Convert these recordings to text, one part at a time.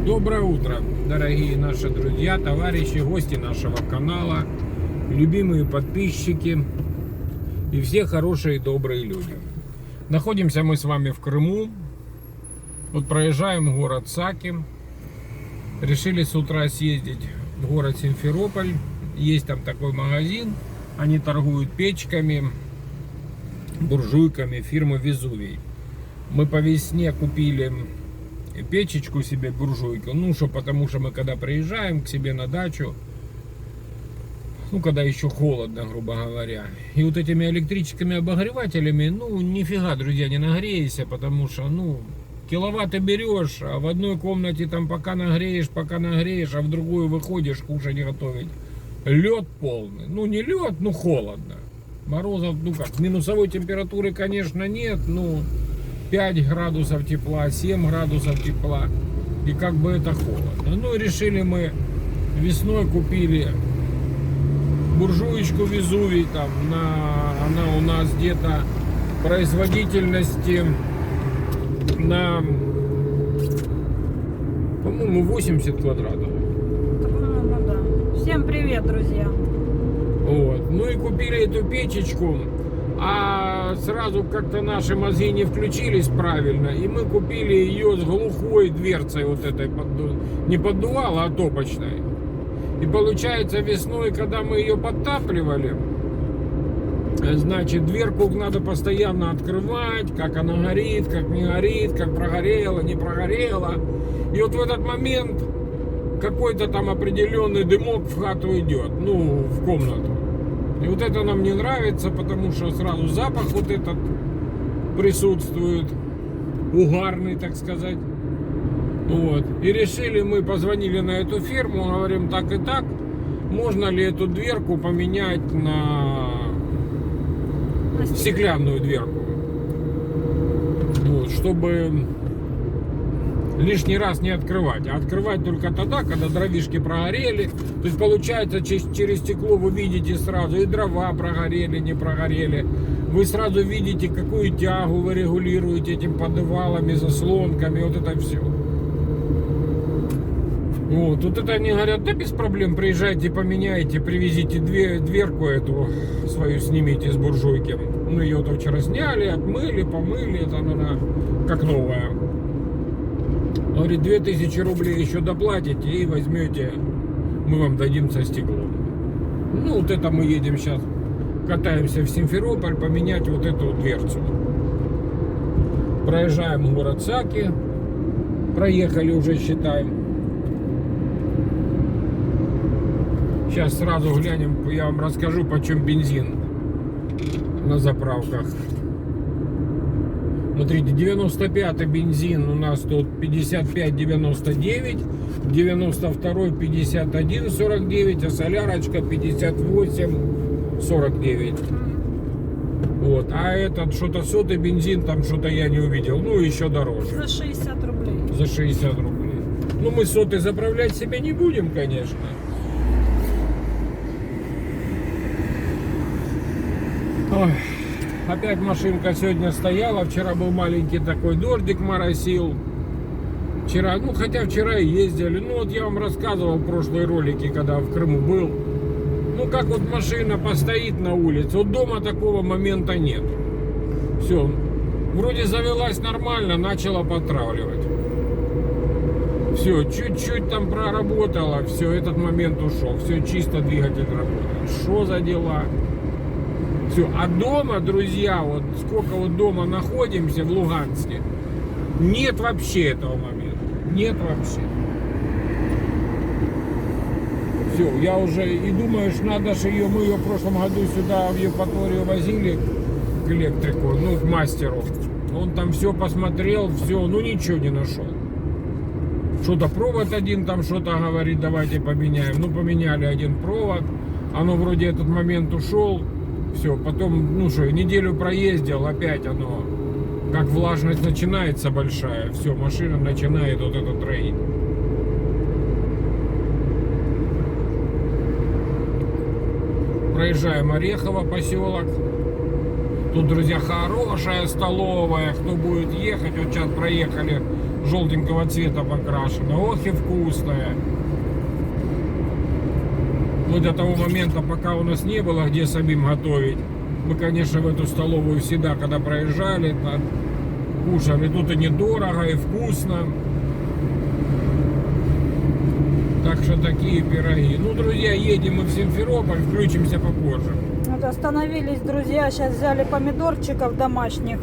Доброе утро, дорогие наши друзья, товарищи, гости нашего канала, любимые подписчики и все хорошие и добрые люди. Находимся мы с вами в Крыму. Вот проезжаем город Саки. Решили с утра съездить в город Симферополь. Есть там такой магазин. Они торгуют печками, буржуйками фирмы Везувий. Мы по весне купили печечку себе, буржуйку. Ну, что, потому что мы когда приезжаем к себе на дачу, ну, когда еще холодно, грубо говоря, и вот этими электрическими обогревателями, ну, нифига, друзья, не нагреешься, потому что, ну, киловатты берешь, а в одной комнате там пока нагреешь, а в другую выходишь кушать готовить. Лед полный. Ну, не лед, ну, холодно. Морозов, ну как, минусовой температуры, конечно, нет, ну, 5 градусов тепла, 7 градусов тепла. И как бы это холодно. Ну, решили мы, весной купили буржуечку Везувий, там, она у нас где-то производительности на, по-моему, 80 квадратов. По-моему, да. Всем привет, друзья. Вот. Ну и купили эту печечку, а сразу как-то наши мозги не включились правильно, и мы купили ее с глухой дверцей вот этой, не поддувала, а топочной. И получается, весной, когда мы ее подтапливали, значит, дверку надо постоянно открывать, как она горит, как не горит, как прогорела, не прогорела. И вот в этот момент какой-то там определенный дымок в хату идет, ну, в комнату. И вот это нам не нравится, потому что сразу запах вот этот присутствует, угарный, так сказать. Вот. И решили, мы позвонили на эту фирму, говорим, так и так, можно ли эту дверку поменять на стеклянную дверку, вот, чтобы лишний раз не открывать, а открывать только тогда, когда дровишки прогорели. То есть получается, через стекло вы видите сразу, и дрова прогорели, не прогорели. Вы сразу видите, какую тягу вы регулируете этим поддувалами, заслонками, вот это все. Вот, тут это они говорят, да без проблем, приезжайте, поменяйте, привезите дверку эту свою, снимите с буржуйки. Ну, ее-то вчера сняли, отмыли, помыли, это она как новая. Говорит, 2000 рублей еще доплатите и возьмете, мы вам дадим со стеклом. Ну, вот это мы едем сейчас, катаемся в Симферополь, поменять вот эту дверцу. Проезжаем город Саки, проехали уже, считаем. Сейчас сразу глянем, я вам расскажу, почем бензин на заправках. Смотрите, 95-й бензин у нас тут 55,99, 92-й 51,49, а солярочка 58,49. Вот, а этот что-то сотый бензин, там что-то я не увидел, ну еще дороже. За 60 рублей. За 60 рублей. Ну мы сотый заправлять себе не будем, конечно. Ой, опять машинка сегодня стояла. Вчера был маленький такой дождик, моросил. Вчера, ну хотя вчера и ездили. Ну вот я вам рассказывал в прошлой ролике, когда в Крыму был. Ну как вот машина постоит на улице. Вот дома такого момента нет. Все, вроде завелась нормально, начала потравливать. Все, чуть-чуть там проработала. Все, этот момент ушел. Все, чисто двигатель работает. Что за дела? Все, а дома, друзья, вот сколько вот дома находимся в Луганске, нет вообще этого момента. Нет вообще. Все, я уже и думаю, что надо же ее, мы ее в прошлом году сюда в Евпаторию возили к электрику, ну, к мастеру. Он там все посмотрел, все, ну ничего не нашел. Что-то провод один там что-то говорит, давайте поменяем. Ну, поменяли один провод, оно вроде этот момент ушел. Все, потом, ну что, неделю проездил, опять оно, как влажность начинается большая, все, машина начинает вот это троить. Проезжаем Орехово поселок. Тут, друзья, хорошая столовая, кто будет ехать, вот сейчас проехали желтенького цвета покрашена. Ох и вкусная. Вот до того момента, пока у нас не было где самим готовить, мы, конечно, в эту столовую всегда, когда проезжали, кушали. Тут и недорого, и вкусно. Так что такие пироги. Ну, друзья, едем мы в Симферополь, включимся попозже. Вот остановились, друзья, сейчас взяли помидорчиков домашних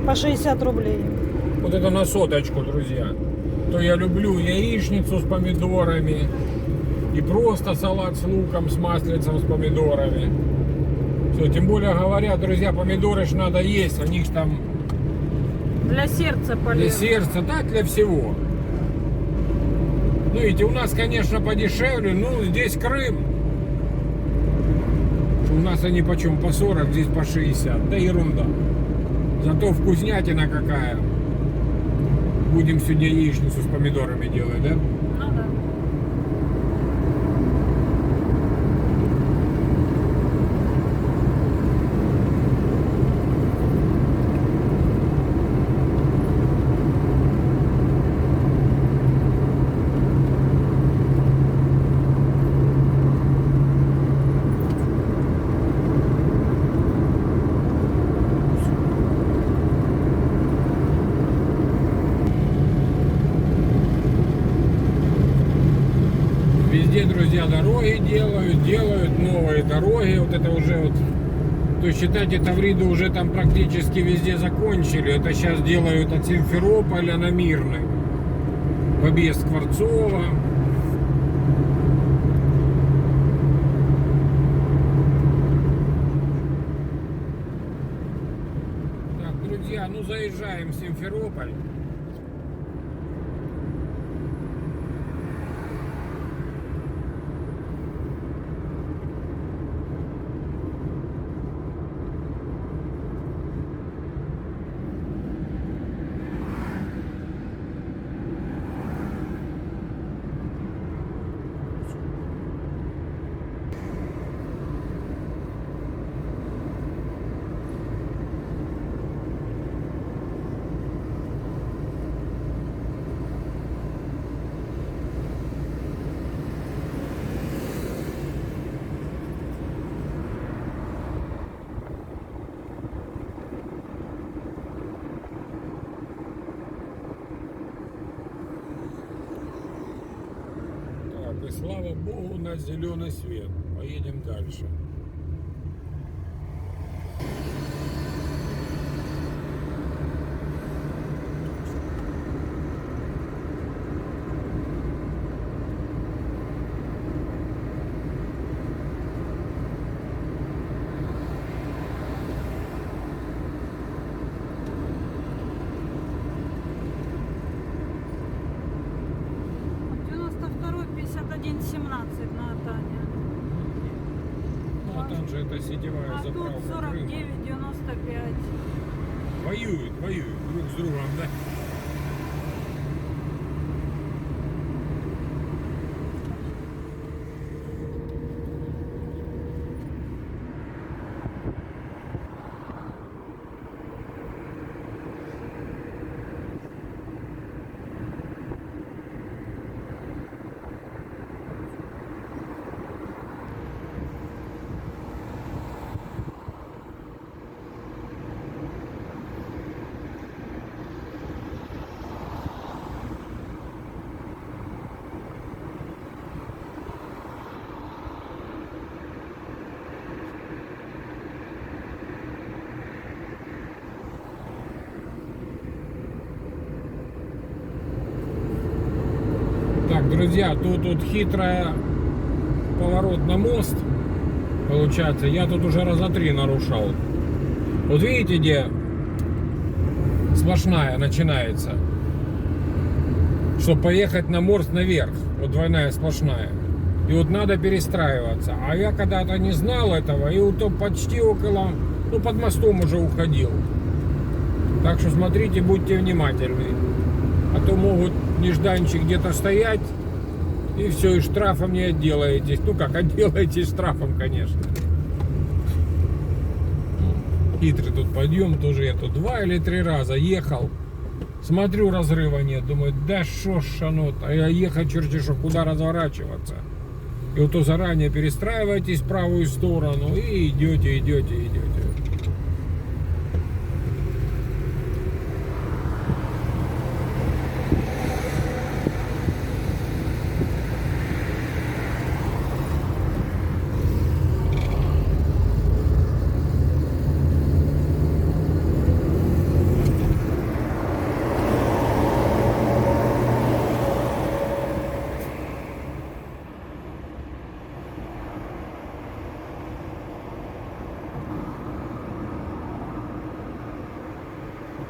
по 60 рублей. Вот это на соточку, друзья. То я люблю яичницу с помидорами. И просто салат с луком, с маслицем, с помидорами. Все, тем более говорят, друзья, помидоры ж надо есть. У них там Для сердца полезно. для сердца, да, для всего. Ну, видите, у нас, конечно, подешевле, ну, здесь Крым. У нас они почем по 40, здесь по 60. Да ерунда. Зато вкуснятина какая. Будем сегодня яичницу с помидорами делать, да? Ну да. Везде, друзья, дороги делают новые дороги. Вот это уже вот, то есть считайте, Тавриду уже там практически везде закончили. Это сейчас делают от Симферополя на Мирный, в объезд Скворцова. Так, друзья, ну заезжаем в Симферополь. И слава богу, у нас зеленый свет. Поедем дальше. на Тане. Ну, а там же это сетевая А заправка тут Крыма. 49,95. Воюют друг с другом, да? Так, друзья, тут хитрая поворот на мост. Получается, я тут уже раза 3 нарушал. Вот видите, где сплошная начинается. Чтобы поехать на мост наверх. Вот двойная сплошная. И вот надо перестраиваться. А я когда-то не знал этого. И вот почти около, ну под мостом уже уходил. Так что смотрите, будьте внимательны. А то могут нежданчик где-то стоять. И все, и штрафом не отделаетесь. Ну как, отделаетесь штрафом, конечно. Хитрый тут подъем. Тоже я тут 2 или 3 раза ехал. Смотрю, разрыва нет. Думаю, да шо ж оно, а я ехать черти шо, куда разворачиваться. И вот то заранее перестраиваетесь в правую сторону и идете.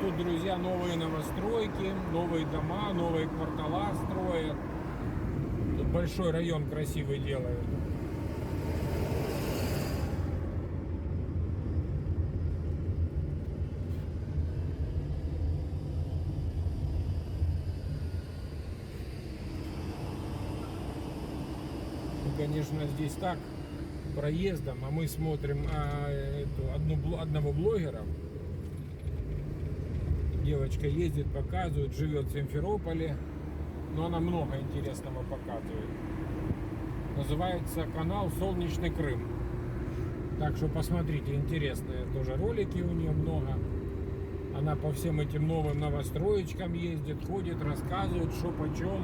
Тут, друзья, новые новостройки, новые дома, новые квартала строят. Тут большой район красивый делают. Ну, конечно, здесь так, проездом, а мы смотрим одного блогера. Девочка ездит, показывает, живет в Симферополе, но она много интересного показывает. Называется канал «Солнечный Крым». Так что посмотрите, интересные тоже ролики у нее много. Она по всем этим новым новостроечкам ездит, ходит, рассказывает, что почем.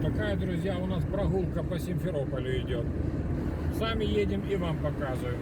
Такая, друзья, у нас прогулка по Симферополю идет. Сами едем и вам показываем.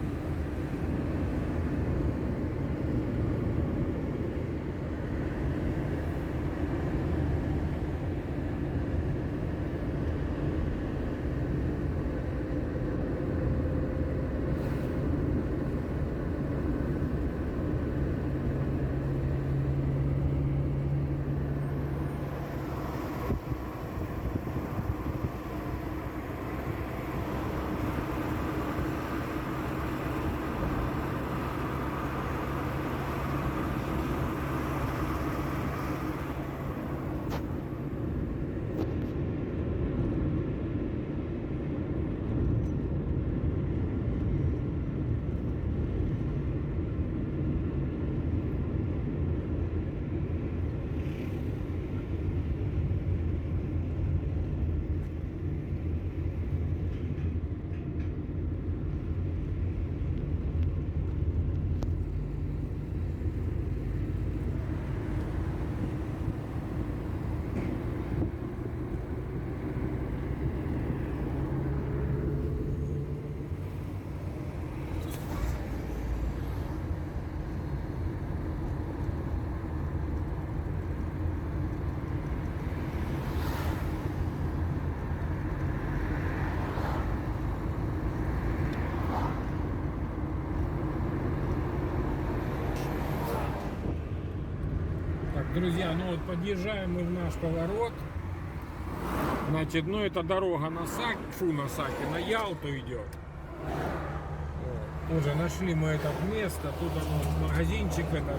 Друзья, ну вот подъезжаем мы в наш поворот. Значит, ну это дорога на Саки, на Ялту идет. Вот. Уже нашли мы это место. Тут оно, магазинчик этот.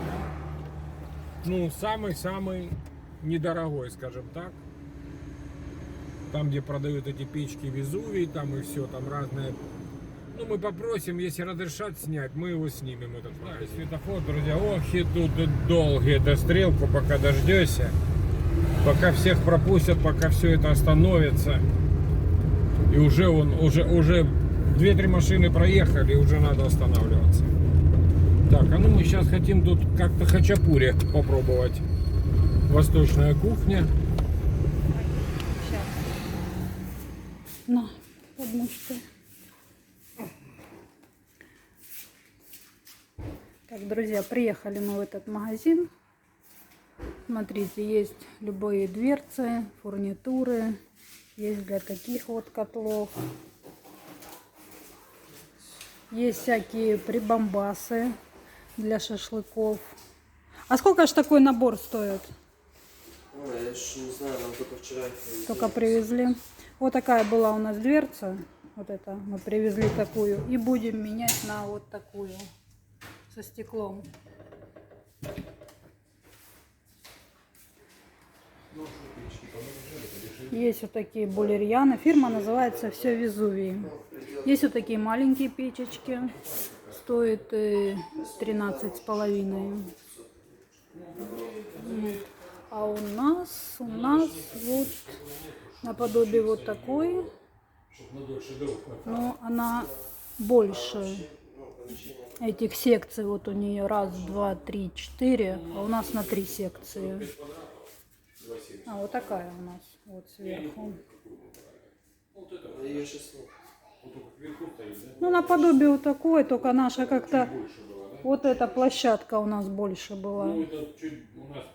Ну, самый-самый недорогой, скажем так. Там, где продают эти печки Везувий, там и все, там разное. Ну, мы попросим, если разрешат снять, мы его снимем, этот магазин. Светофор, друзья, ох, и тут долгие до стрелку, пока дождешься. Пока всех пропустят, пока все это остановится. И уже 2-3 машины проехали, уже надо останавливаться. Так, а ну мы сейчас хотим тут как-то хачапури попробовать. Восточная кухня. Сейчас. На, подмышка. Так, друзья, приехали мы в этот магазин. Смотрите, есть любые дверцы, фурнитуры. Есть для таких вот котлов. Есть всякие прибамбасы для шашлыков. А сколько же такой набор стоит? Ой, я ж не знаю, нам только вчера их Только привезли. Вот такая была у нас дверца. Вот это мы привезли такую. И будем менять на вот такую. Со стеклом. Есть вот такие булерьяны. Фирма называется «Все Везувий». Есть вот такие маленькие печечки. Стоит 13,5. А у нас вот наподобие вот такой. Но она больше. Этих секций вот у нее 1, 2, 3, 4. А у нас на 3 секции. А вот такая у нас вот сверху. Ее сейчас нет. Ну, наподобие вот такой, только наша как-то... Вот эта площадка у нас больше была. Ну, это чуть, у нас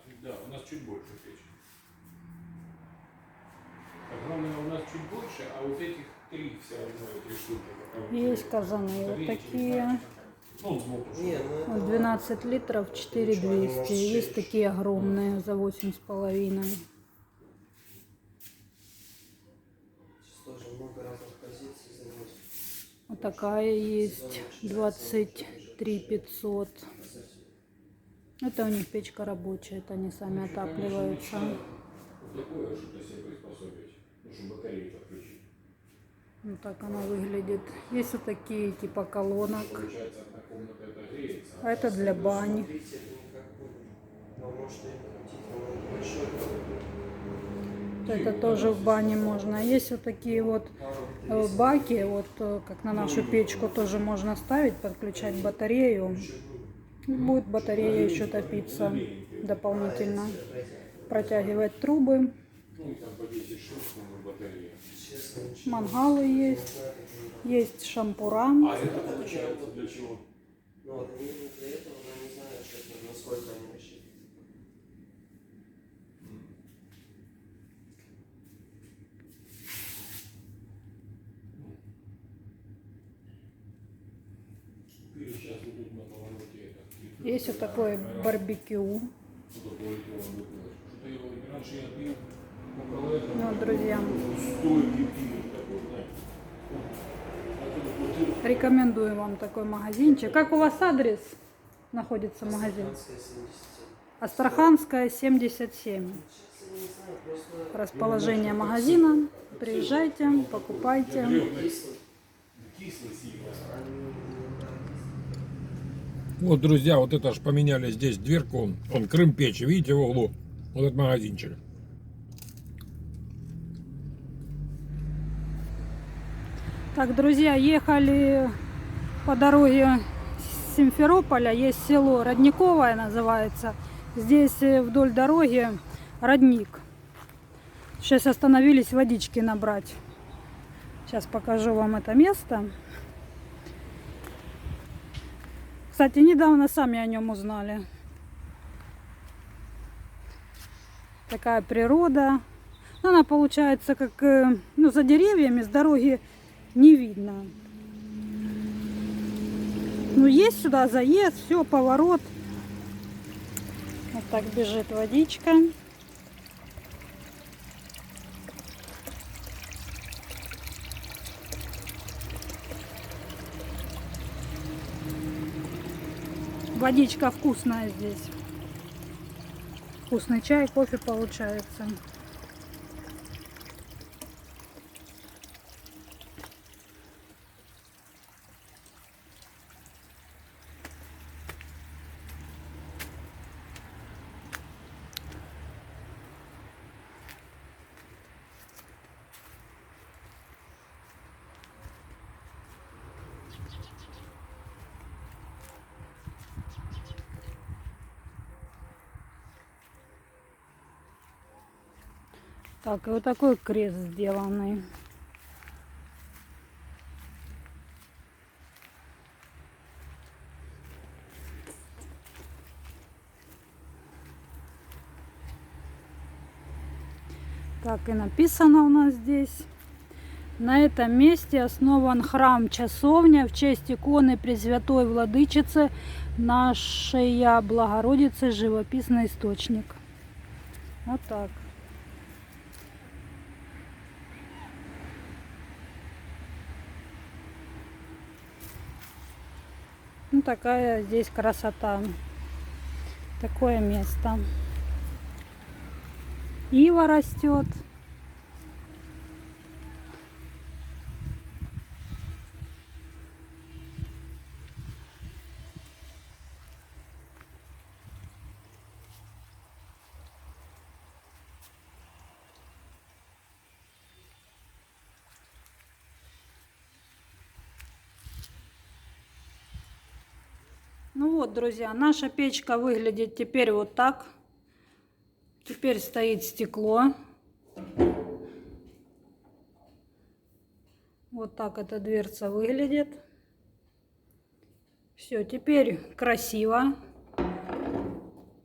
чуть больше печь. А главное, у нас чуть больше, а вот этих 3 все равно, эти штуки. Есть казаны вот такие. Ну, сбоку. Не, ну это Вот 12 литров, 4200. Есть такие огромные за 8,5. сейчас тоже много разных позиций заносит. Вот такая есть 23 500. Это у них печка рабочая, это они сами отапливаются. Такое что-то себе приспособить, ну, чтобы батарею подключить. Вот так она выглядит. Есть вот такие типа колонок. Получается, одна комната это греется. А это для бань. Смотрите, это никак не... Но может и крутить, но большой. Это тоже в бане можно. Есть вот такие вот баки, вот как на нашу печку тоже можно ставить, подключать батарею. Будет батарея еще топиться дополнительно. Протягивать трубы. Ну, и там по 10 штук, батарея. Честно, ничего. Мангалы есть. Есть шампура. А это получается для чего? Ну вот они для этого, но не знаю, что это, насколько они рассчитаны. Или сейчас вот тут на повороте это. Есть вот такое барбекю. Что-то я раньше я пил около этого. Ну, друзья, Стойкий пил такой, знаешь. рекомендую вам такой магазинчик. Как у вас адрес находится магазин? Астраханская 77. Астраханская, 77. Сейчас я не знаю, просто... Расположение магазина. Приезжайте, покупайте. Кислый сильно. Вот, друзья, вот это ж поменяли здесь дверку. Он Крым печи, видите, в углу. Вот этот магазинчик. Так, друзья, ехали по дороге с Симферополя. Есть село Родниковое называется. Здесь вдоль дороги родник. Сейчас остановились водички набрать. Сейчас покажу вам это место. Кстати, недавно сами о нем узнали. Такая природа. Она получается как за деревьями с дороги не видно. Ну, есть сюда заезд, все, поворот. Вот так бежит водичка. Водичка вкусная здесь. Вкусный чай, кофе получается. Так, и вот такой крест сделанный. Так, и написано у нас здесь. На этом месте основан храм-часовня в честь иконы Пресвятой Владычицы нашей Богородицы, живописный источник. Вот так. Ну, такая здесь красота. Такое место. Ива растет. Ну вот, друзья, наша печка выглядит теперь вот так. Теперь стоит стекло. Вот так эта дверца выглядит. Все, теперь красиво.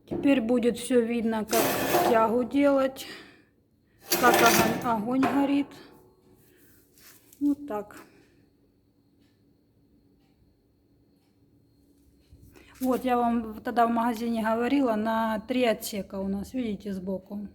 Теперь будет все видно, как тягу делать, как огонь горит. Вот так. Вот, я вам тогда в магазине говорила, на 3 отсека у нас, видите, сбоку.